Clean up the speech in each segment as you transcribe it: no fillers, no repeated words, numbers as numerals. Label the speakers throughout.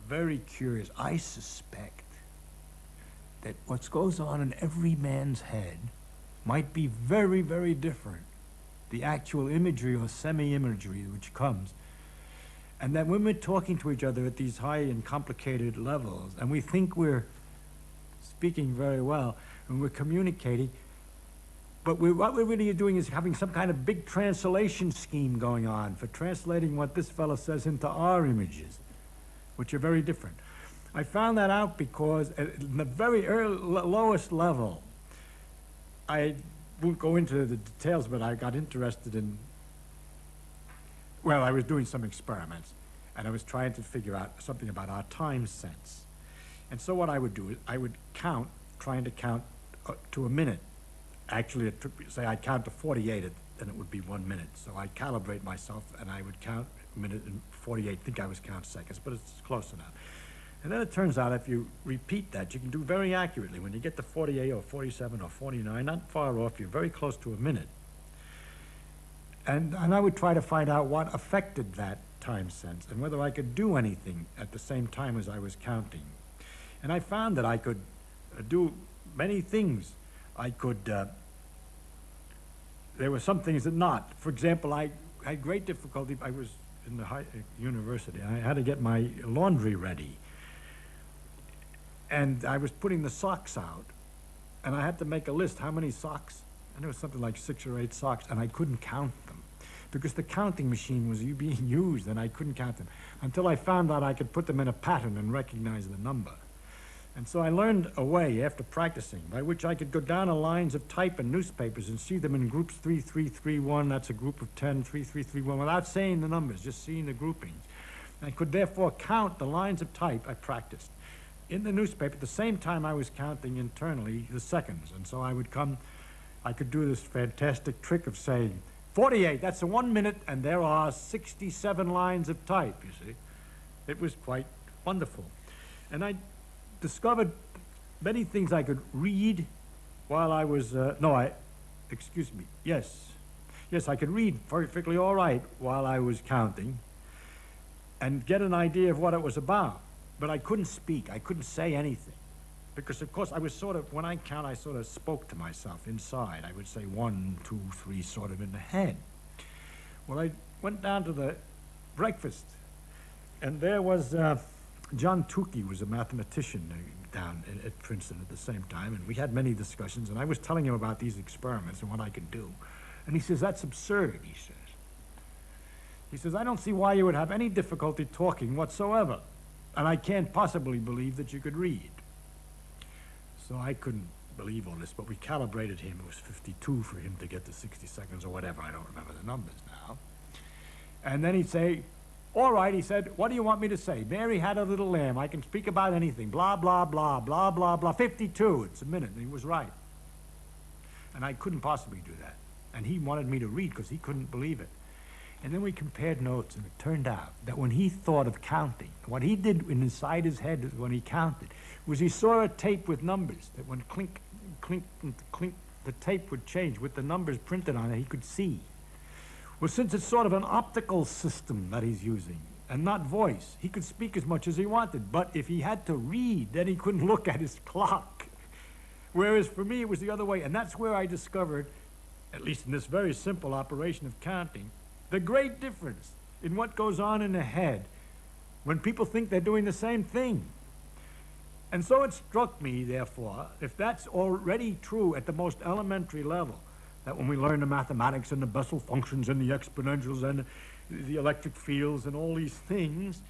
Speaker 1: very curious. I suspect that what goes on in every man's head might be very, very different. The actual imagery or semi-imagery which comes. And that when we're talking to each other at these high and complicated levels, and we think we're speaking very well, and we're communicating, but what we're really doing is having some kind of big translation scheme going on for translating what this fellow says into our images, which are very different. I found that out because at the very lowest level, I won't go into the details, but I got interested in, well, I was doing some experiments, and I was trying to figure out something about our time sense. And so what I would do is I would count, trying to count to a minute. Actually, it took me, say I'd count to 48, then it would be 1 minute. So I'd calibrate myself, and I would count a minute and 48, think I was counting seconds, but it's close enough. And then it turns out if you repeat that, you can do very accurately. When you get to 48 or 47 or 49, not far off, you're very close to a minute. And I would try to find out what affected that time sense and whether I could do anything at the same time as I was counting. And I found that I could do many things. I could, there were some things that not. For example, I had great difficulty. I was in the university. I had to get my laundry ready. And I was putting the socks out, and I had to make a list how many socks, and it was something like 6 or 8 socks, and I couldn't count them because the counting machine was being used, and I couldn't count them until I found out I could put them in a pattern and recognize the number. And so I learned a way, after practicing, by which I could go down the lines of type in newspapers and see them in groups 3331, that's a group of 10, 3331, without saying the numbers, just seeing the groupings. I could therefore count the lines of type I practiced in the newspaper at the same time I was counting internally the seconds. And so I would come, I could do this fantastic trick of saying, 48, that's 1 minute, and there are 67 lines of type, you see. It was quite wonderful. And I discovered many things I could read while I was, yes, I could read perfectly all right while I was counting and get an idea of what it was about. But I couldn't speak, I couldn't say anything. Because of course I was sort of, when I count, I sort of spoke to myself inside. I would say 1, 2, 3, sort of in the head. Well, I went down to the breakfast, and there was John Tukey was a mathematician down at Princeton at the same time, and we had many discussions, and I was telling him about these experiments and what I could do. And he says, that's absurd, he says. He says, I don't see why you would have any difficulty talking whatsoever, and I can't possibly believe that you could read. So I couldn't believe all this, but we calibrated him. It was 52 for him to get to 60 seconds or whatever. I don't remember the numbers now. And then he'd say, all right, he said, what do you want me to say? Mary had a little lamb. I can speak about anything. Blah, blah, blah, blah, blah, blah. 52, it's a minute. And he was right. And I couldn't possibly do that. And he wanted me to read because he couldn't believe it. And then we compared notes, and it turned out that when he thought of counting, what he did inside his head when he counted was he saw a tape with numbers that when clink, clink, clink, the tape would change with the numbers printed on it, he could see. Well, since it's sort of an optical system that he's using and not voice, he could speak as much as he wanted. But if he had to read, then he couldn't look at his clock. Whereas for me, it was the other way. And that's where I discovered, at least in this very simple operation of counting, the great difference in what goes on in the head when people think they're doing the same thing. And so it struck me, therefore, if that's already true at the most elementary level, that when we learn the mathematics and the Bessel functions and the exponentials and the electric fields and all these things,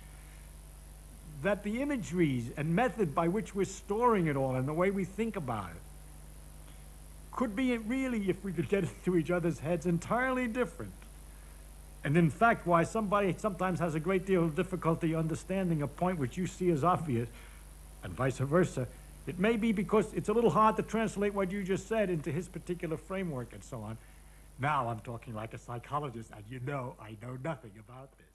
Speaker 1: that the imageries and method by which we're storing it all and the way we think about it could be really, if we could get into each other's heads, entirely different. And in fact, why somebody sometimes has a great deal of difficulty understanding a point which you see as obvious, and vice versa, it may be because it's a little hard to translate what you just said into his particular framework and so on. Now I'm talking like a psychologist, and you know I know nothing about this.